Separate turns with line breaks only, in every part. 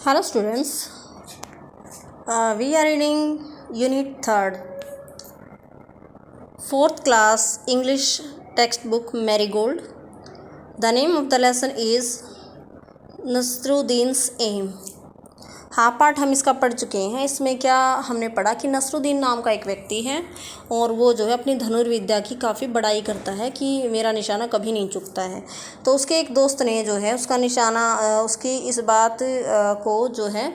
Hello students, we are reading Unit 3rd, 4th class English textbook Marigold. The name of the lesson is Nasruddin's aim. हाँ, पाठ हम इसका पढ़ चुके हैं। इसमें क्या हमने पढ़ा कि नसरुद्दीन नाम का एक व्यक्ति है और वो जो है अपनी धनुर्विद्या की काफ़ी बड़ाई करता है कि मेरा निशाना कभी नहीं चूकता है। तो उसके एक दोस्त ने जो है उसका निशाना उसकी इस बात को जो है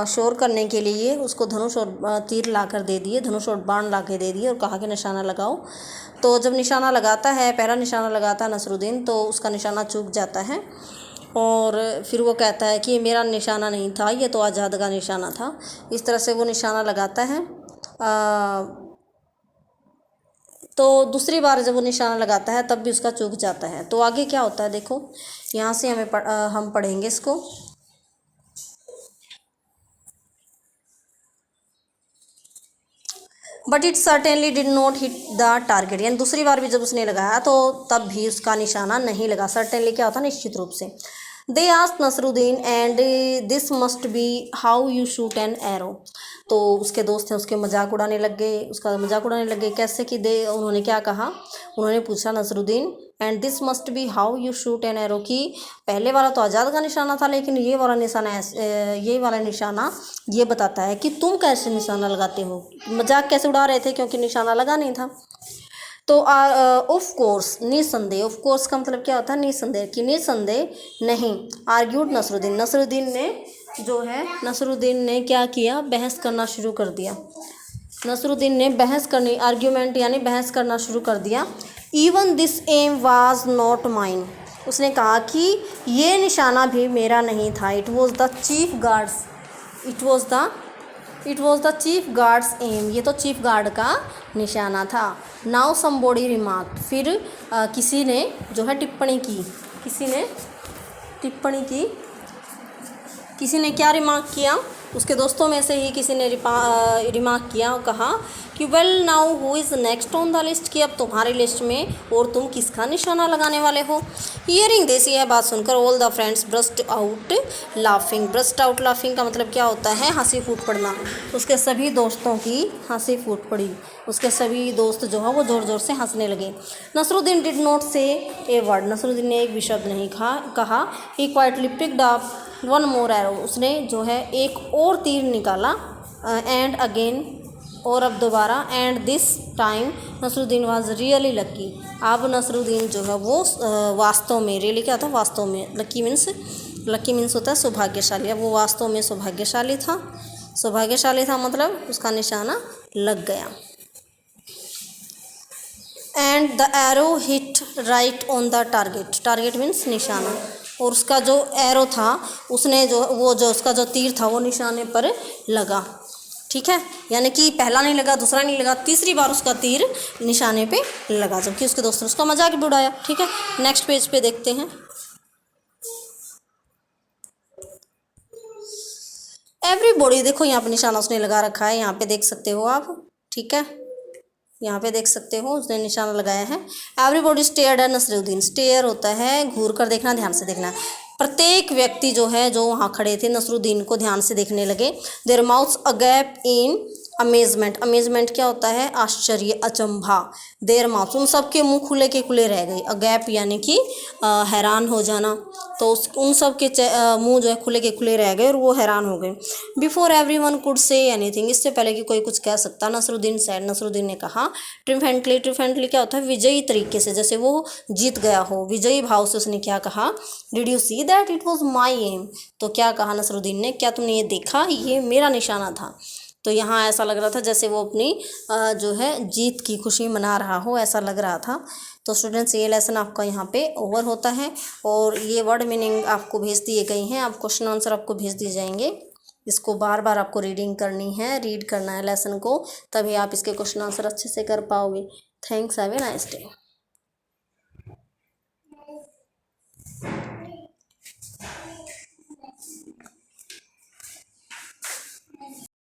शोर करने के लिए उसको धनुष और तीर ला कर दे दिए, धनुष और बाण ला के दे दिए और कहा कि निशाना लगाओ। तो जब निशाना लगाता है, पहला निशाना लगाता है नसरुद्दीन, तो उसका निशाना चूक जाता है और फिर वो कहता है कि ये मेरा निशाना नहीं था, ये तो आज़ाद का निशाना था। इस तरह से वो निशाना लगाता है। तो दूसरी बार जब वो निशाना लगाता है तब भी उसका चूक जाता है। तो आगे क्या होता है देखो, यहाँ से हम पढ़ेंगे इसको। But it certainly did not hit the target, यानी दूसरी बार भी जब उसने लगाया तो तब भी उसका निशाना नहीं लगा। सर्टेनली क्या होता है, निश्चित रूप से। They asked Nasruddin and this must be how you shoot an arrow. तो उसके दोस्त हैं उसका मजाक उड़ाने लग गए। कैसे कि उन्होंने क्या कहा, उन्होंने पूछा Nasruddin, and this must be how you shoot an arrow, कि पहले वाला तो आज़ाद का निशाना था लेकिन ये वाला निशाना ये बताता है कि तुम कैसे निशाना लगाते हो। मजाक कैसे उड़ा रहे थे क्योंकि निशाना लगा नहीं था। तो ऑफ कोर्स, निसंदेह। ऑफ कोर्स का मतलब क्या होता है, निसंदेह, कि निसंदेह नहीं। आर्ग्यूड नसरुद्दीन ने क्या किया, बहस करना शुरू कर दिया। नसरुद्दीन ने आर्ग्यूमेंट यानी बहस करना शुरू कर दिया। Even this aim was not mine, उसने कहा कि ये निशाना भी मेरा नहीं था। It was the chief guard's aim, ये तो चीफ गार्ड का निशाना था। नाउ समबॉडी रिमार्क, फिर किसी ने जो है टिप्पणी की। किसी ने क्या रिमार्क किया, उसके दोस्तों में से ही किसी ने रिमार्क किया और कहा कि well now who is next on the list, कि अब तुम्हारी लिस्ट में और तुम किसका निशाना लगाने वाले हो। हियरिंग दिस, यह बात सुनकर all the friends burst out laughing का मतलब क्या होता है, हंसी फूट पड़ना। उसके सभी दोस्तों की हंसी फूट पड़ी, उसके सभी दोस्त जो है वो ज़ोर ज़ोर से हंसने लगे। नसरुद्दीन डिड नॉट से ए वर्ड, नसरुद्दीन ने एक भी शब्द नहीं कहा। He quietly picked up one more arrow, उसने जो है एक और तीर निकाला। एंड अगेन, और अब दोबारा। And this time Nasruddin was really lucky, अब नसरुद्दीन जो है वो वास्तव में, रियली क्या था, वास्तव में। लकी मीन्स होता है सौभाग्यशाली। अब वो वास्तव में सौभाग्यशाली था मतलब उसका निशाना लग गया। And the arrow hit right on the target means निशाना, और उसका जो एरो था उसने उसका जो तीर था वो निशाने पर लगा। ठीक है, यानी कि पहला नहीं लगा, दूसरा नहीं लगा, तीसरी बार उसका तीर निशाने पे लगा, जबकि उसके दोस्त ने उसका मजाक भी उड़ाया। ठीक है, नेक्स्ट पेज पे देखते हैं। एवरीबॉडी, देखो यहाँ पे निशाना उसने लगा रखा है, यहाँ पे देख सकते हो आप। ठीक है, यहाँ पे देख सकते हो उसने निशाना लगाया है। Everybody stared at Nasruddin, stare होता है घूर कर देखना, ध्यान से देखना। प्रत्येक व्यक्ति जो वहाँ खड़े थे नसरुद्दीन को ध्यान से देखने लगे। देयर माउथ्स अगैप इन अमेजमेंट क्या होता है, आश्चर्य, अचंभा। देयर माउथ्स, उन सब के मुंह खुले के खुले रह गए। अगैप यानी कि हैरान हो जाना, तो उन सब के मुंह जो है खुले के खुले रह गए और वो हैरान हो गए। Before everyone could say anything, इससे पहले कि कोई कुछ कह सकता, नसरुद्दीन ने कहा ट्रिम्फेंटली क्या होता है, विजयी तरीके से, जैसे वो जीत गया हो, विजयी भाव से उसने क्या कहा, did you see that it was my aim, तो क्या कहा नसरुद्दीन ने, क्या तुमने ये देखा, ये मेरा निशाना था। तो यहाँ ऐसा लग रहा था जैसे वो अपनी जो है जीत की खुशी मना रहा हो, ऐसा लग रहा था। तो स्टूडेंट्स, ये लेसन आपका यहाँ पे ओवर होता है और ये वर्ड मीनिंग आपको भेज दिए गए हैं। आप क्वेश्चन आंसर आपको भेज दिए जाएंगे, इसको बार बार आपको रीड करना है लेसन को, तभी आप इसके क्वेश्चन आंसर अच्छे से कर पाओगे। Thanks, have a nice day.